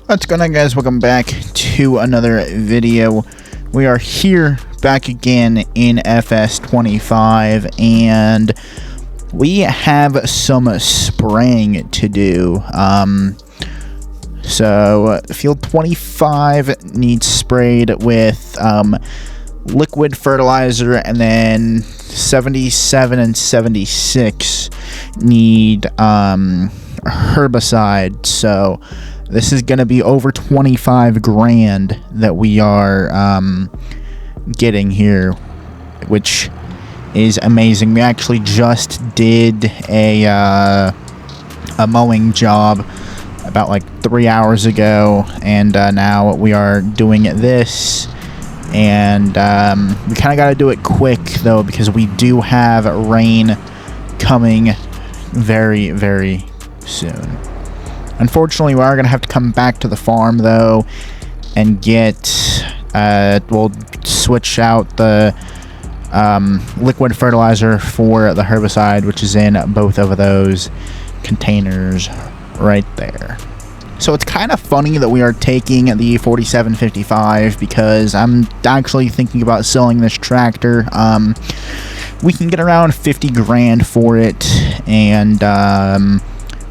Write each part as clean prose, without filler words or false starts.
What's going on, guys? Welcome back to another video. We are here back again in FS25 and we have some spraying to do. So field 25 needs sprayed with liquid fertilizer, and then 77 and 76 need herbicide. So this is going to be over 25 grand that we are getting here, which is amazing. We actually just did a mowing job about like 3 hours ago, and now we are doing this, and we kind of got to do it quick though, because we do have rain coming very, very soon. Unfortunately, we are going to have to come back to the farm, though, and get, we'll switch out the liquid fertilizer for the herbicide, which is in both of those containers right there. So it's kind of funny that we are taking the 4755, because I'm actually thinking about selling this tractor. We can get around 50 grand for it, and,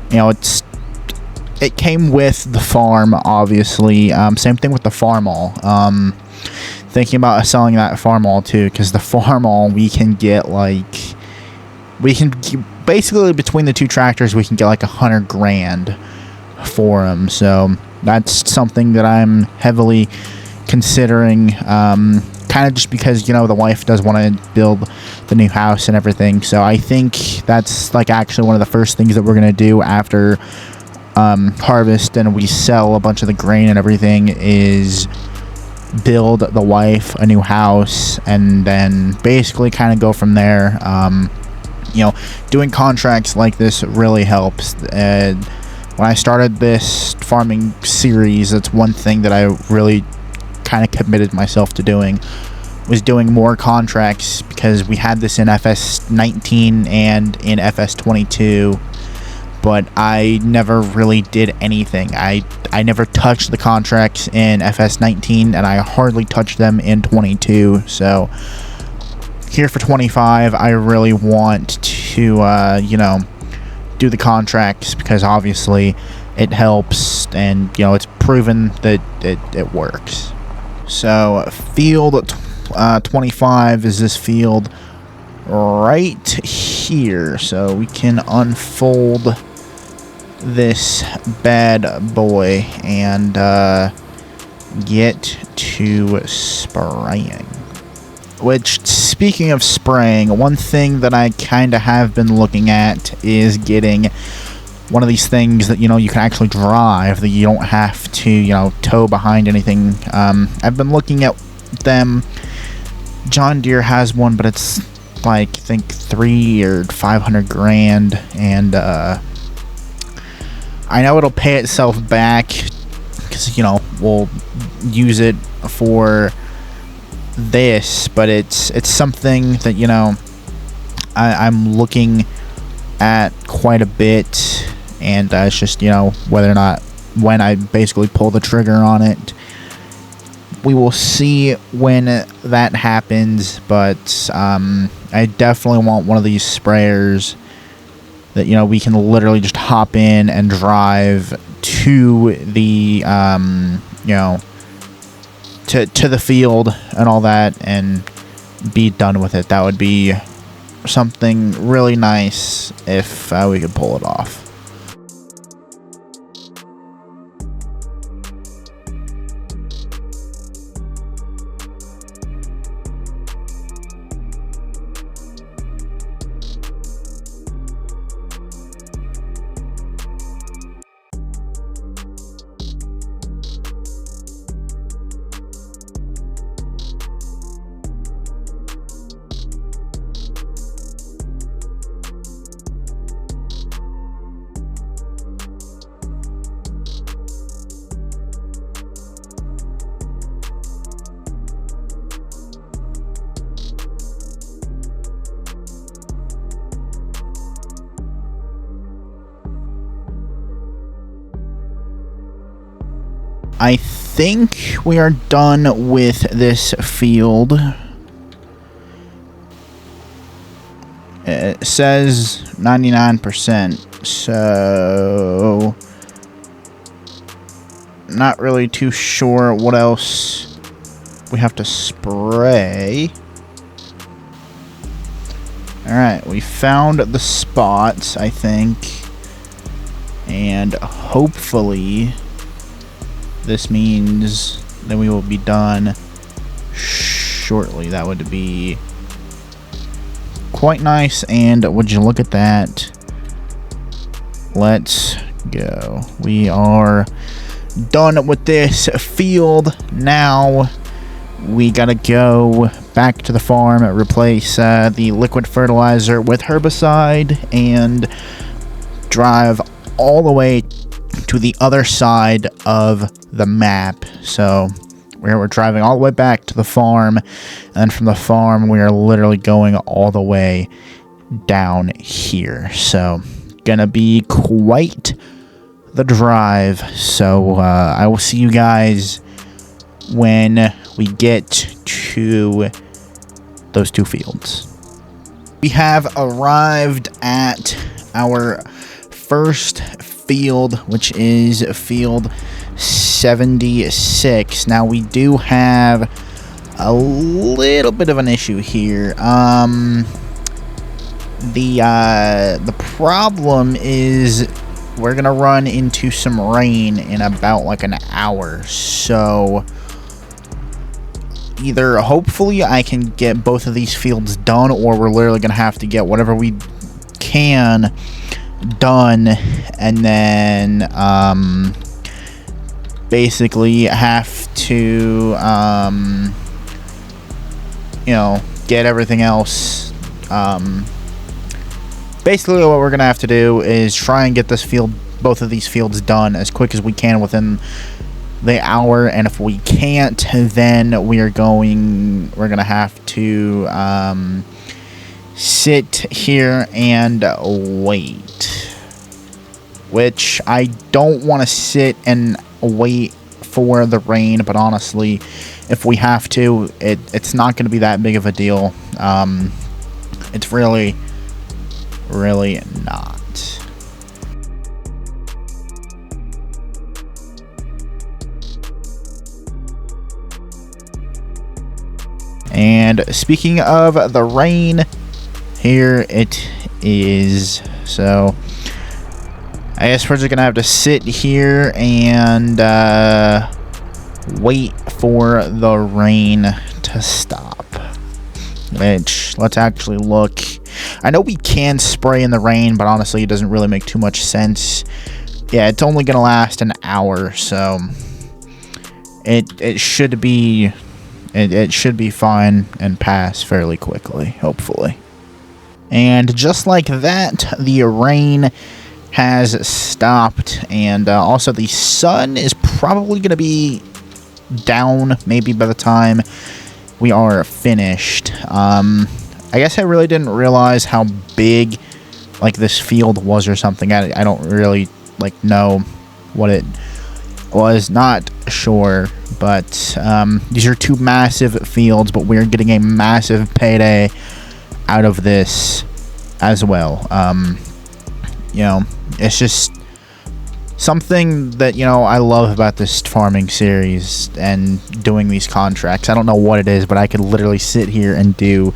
you know, it came with the farm, obviously. Same thing with the farm-all. Thinking about selling that farm-all too, because the farm-all we can get like, basically between the two tractors we can get like 100 grand for them. So that's something that I'm heavily considering. Kind of just because, you know, the wife does want to build the new house and everything. So I think that's like actually one of the first things that we're gonna do after harvest and we sell a bunch of the grain and everything, is build the wife a new house, and then basically kind of go from there. You know, doing contracts like this really helps. When I started this farming series, that's one thing that I really kind of committed myself to doing, was doing more contracts, because we had this in FS19 and in FS22, but I never really did anything. I never touched the contracts in FS19, and I hardly touched them in 22. So here for 25, I really want to, you know, do the contracts, because obviously it helps, and, you know, it's proven that it works. So field 25 is this field right here. So we can unfold this bad boy and get to spraying. Which, speaking of spraying, one thing that I kind of have been looking at is getting one of these things that, you know, you can actually drive, that you don't have to, you know, tow behind anything. I've been looking at them. John Deere has one, but it's like, I think 300 or 500 grand, and I know it'll pay itself back, because, you know, we'll use it for this, but it's something that, you know, I'm looking at quite a bit, and it's just, you know, whether or not, when I basically pull the trigger on it. We will see when that happens, but I definitely want one of these sprayers that, you know, we can literally just hop in and drive to the, you know, to the field and all that, and be done with it. That would be something really nice if we could pull it off. I think we are done with this field. It says 99%, so not really too sure what else we have to spray. Alright, we found the spots, I think, and hopefully this means that we will be done shortly. That would be quite nice, and would you look at that? Let's go. We are done with this field. Now we gotta go back to the farm, replace the liquid fertilizer with herbicide, and drive all the way to the other side of the map. So we're driving all the way back to the farm, and from the farm we are literally going all the way down here. So gonna be quite the drive. So I will see you guys when we get to those two fields. We have arrived at our first field, which is field 76. Now we do have a little bit of an issue here. The problem is we're gonna run into some rain in about like an hour, so either hopefully I can get both of these fields done, or we're literally gonna have to get whatever we can done, and then basically have to you know, get everything else. Basically what we're gonna have to do is try and get this field, both of these fields, done as quick as we can within the hour, and if we can't, then we're gonna have to sit here and wait, which I don't want to sit and wait for the rain, but honestly, if we have to, it's not going to be that big of a deal. It's really not. And speaking of the rain, here it is. So I guess we're just gonna have to sit here and wait for the rain to stop. Which, let's actually look. I know we can spray in the rain, but honestly it doesn't really make too much sense. Yeah, it's only gonna last an hour, so it should be fine and pass fairly quickly, hopefully. And just like that, the rain has stopped, and also the sun is probably going to be down maybe by the time we are finished. I guess I really didn't realize how big like this field was or something. I don't really like know what it was, not sure, but these are two massive fields, but we're getting a massive payday out of this as well. You know, it's just something that, you know, I love about this farming series and doing these contracts. I don't know what it is, but I could literally sit here and do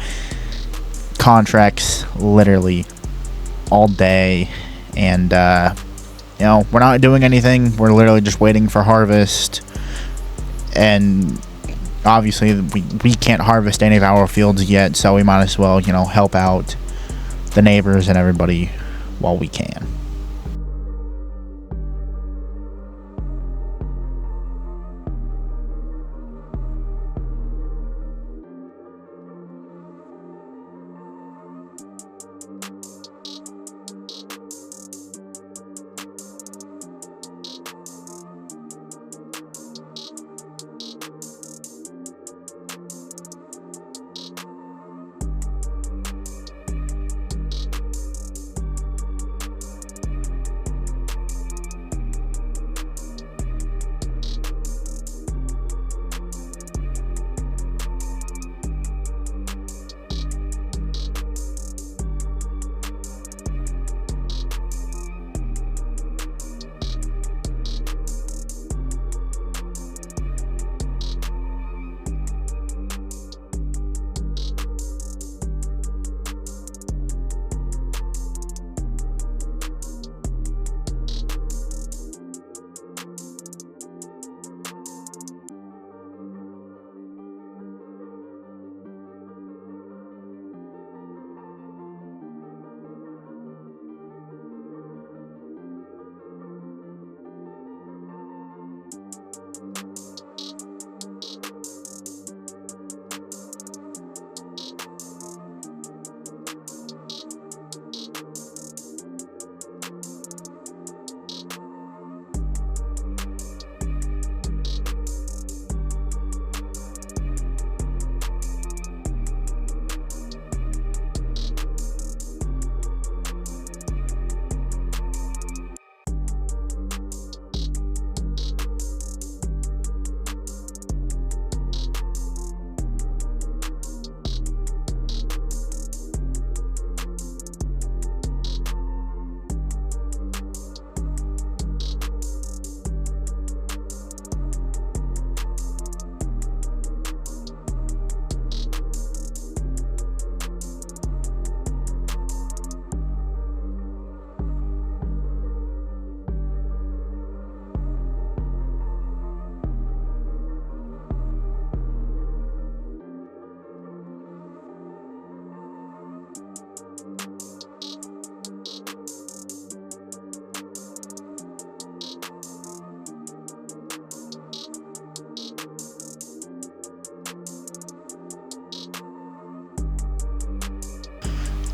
contracts literally all day, and you know, we're not doing anything. We're literally just waiting for harvest, and obviously we can't harvest any of our fields yet, so we might as well, you know, help out the neighbors and everybody while we can.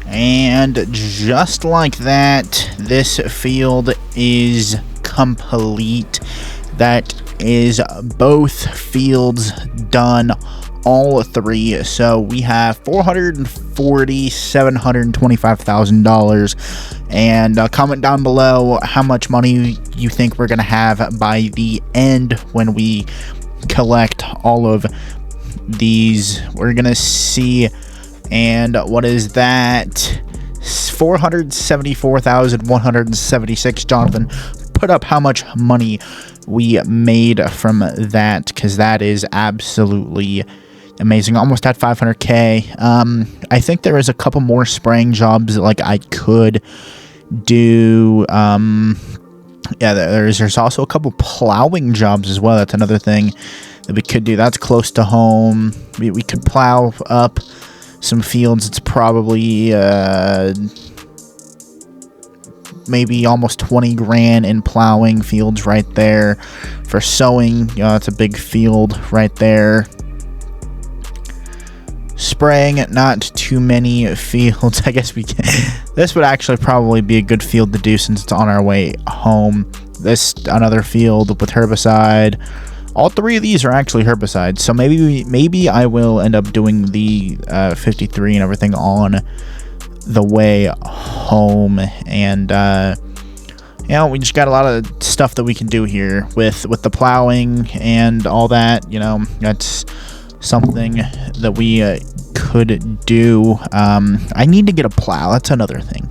And just like that, this field is complete. That is both fields done, all three. So we have $725,000. And comment down below how much money you think we're gonna have by the end when we collect all of these. We're gonna see. And what is that? 474,176. Jonathan, put up how much money we made from that, because that is absolutely amazing. Almost at 500k. I think there is a couple more spraying jobs like I could do. Yeah, there's also a couple plowing jobs as well. That's another thing that we could do. That's close to home. We could plow up some fields. It's probably maybe almost 20 grand in plowing fields right there. For sowing, you know, that's a big field right there. Spraying, not too many fields. I guess we can. This would actually probably be a good field to do since it's on our way home. This another field with herbicide. All three of these are actually herbicides, so maybe I will end up doing the 53 and everything on the way home. And you know, we just got a lot of stuff that we can do here with the plowing and all that. You know, that's something that we could do. I need to get a plow. That's another thing.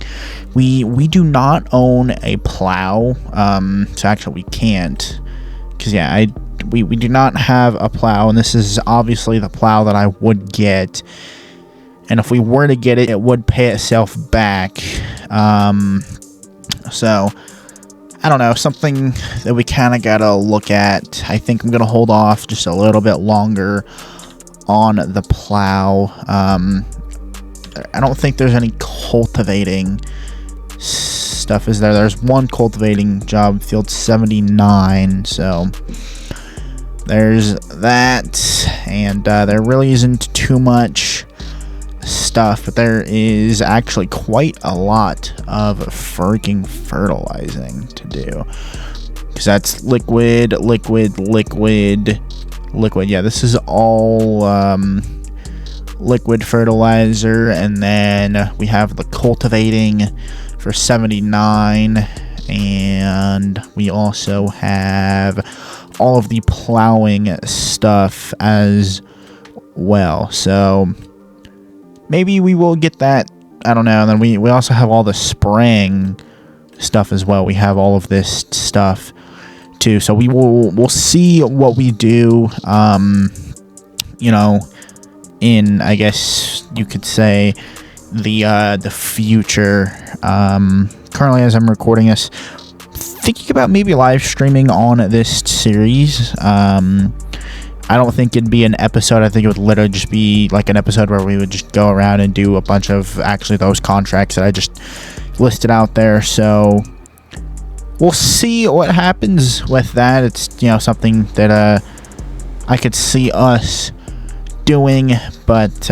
We do not own a plow, so actually we can't, because yeah, we do not have a plow, and this is obviously the plow that I would get. And if we were to get it, it would pay itself back. So I don't know, something that we kind of gotta look at. I think I'm gonna hold off just a little bit longer on the plow. I don't think there's any cultivating stuff, is there? There's one cultivating job, field 79, so there's that. And there really isn't too much stuff, but there is actually quite a lot of freaking fertilizing to do, because that's liquid. Yeah, this is all liquid fertilizer. And then we have the cultivating for 79, and we also have all of the plowing stuff as well. So maybe we will get that. I don't know. And then we also have all the spraying stuff as well. We have all of this stuff too. So we'll see what we do. You know, in, I guess you could say, the future. Currently, as I'm recording this, thinking about maybe live streaming on this series. I don't think it'd be an episode. I think it would literally just be like an episode where we would just go around and do a bunch of actually those contracts that I just listed out there. So we'll see what happens with that. It's, you know, something that I could see us doing, but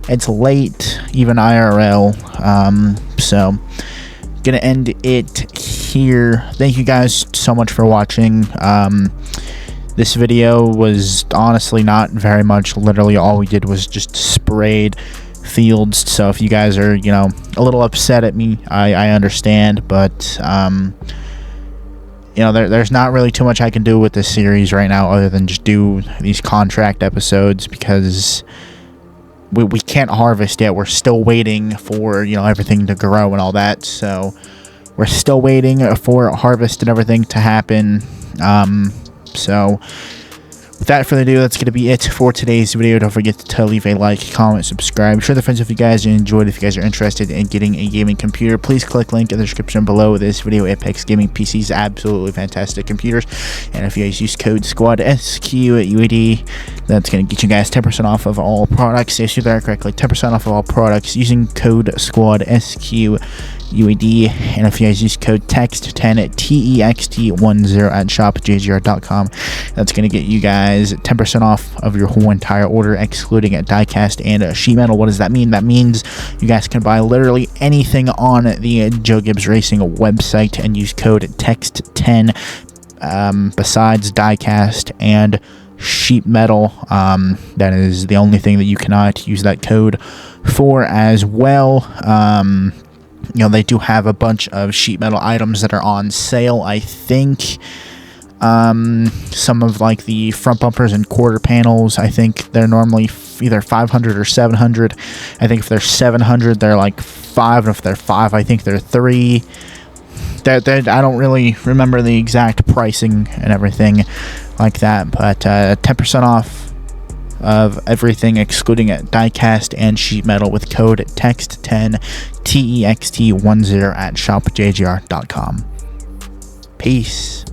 it's late, even IRL. So gonna end it here. Thank you guys so much for watching. This video was honestly not very much. Literally all we did was just sprayed fields. So if you guys are, you know, a little upset at me, I understand, but you know, there's not really too much I can do with this series right now other than just do these contract episodes, because we can't harvest yet. We're still waiting for, you know, everything to grow and all that. So we're still waiting for harvest and everything to happen. So without further ado, that's going to be it for today's video. Don't forget to leave a like, comment, subscribe, share the friends if you guys enjoyed. If you guys are interested in getting a gaming computer, please click link in the description below this video. Apex Gaming PCs, absolutely fantastic computers. And if you guys use code SQUAD SQUAD, that's going to get you guys 10% off of all products. Yes, you heard that correctly, 10% off of all products using code SQUAD SQUAD. UAD. And if you guys use code TEXT10 TEXT10 at shopjgr.com, that's going to get you guys 10% off of your whole entire order, excluding diecast and sheet metal. What does that mean? That means you guys can buy literally anything on the Joe Gibbs Racing website and use code TEXT10 besides diecast and sheet metal. That is the only thing that you cannot use that code for as well. You know, they do have a bunch of sheet metal items that are on sale. I think some of like the front bumpers and quarter panels, I think they're normally either 500 or 700. I think if they're 700 they're like 5, and if they're 5 I think they're 3. I don't really remember the exact pricing and everything like that, but 10% off of everything excluding diecast and sheet metal with code TEXT10 TEXT10 at shopjgr.com. Peace.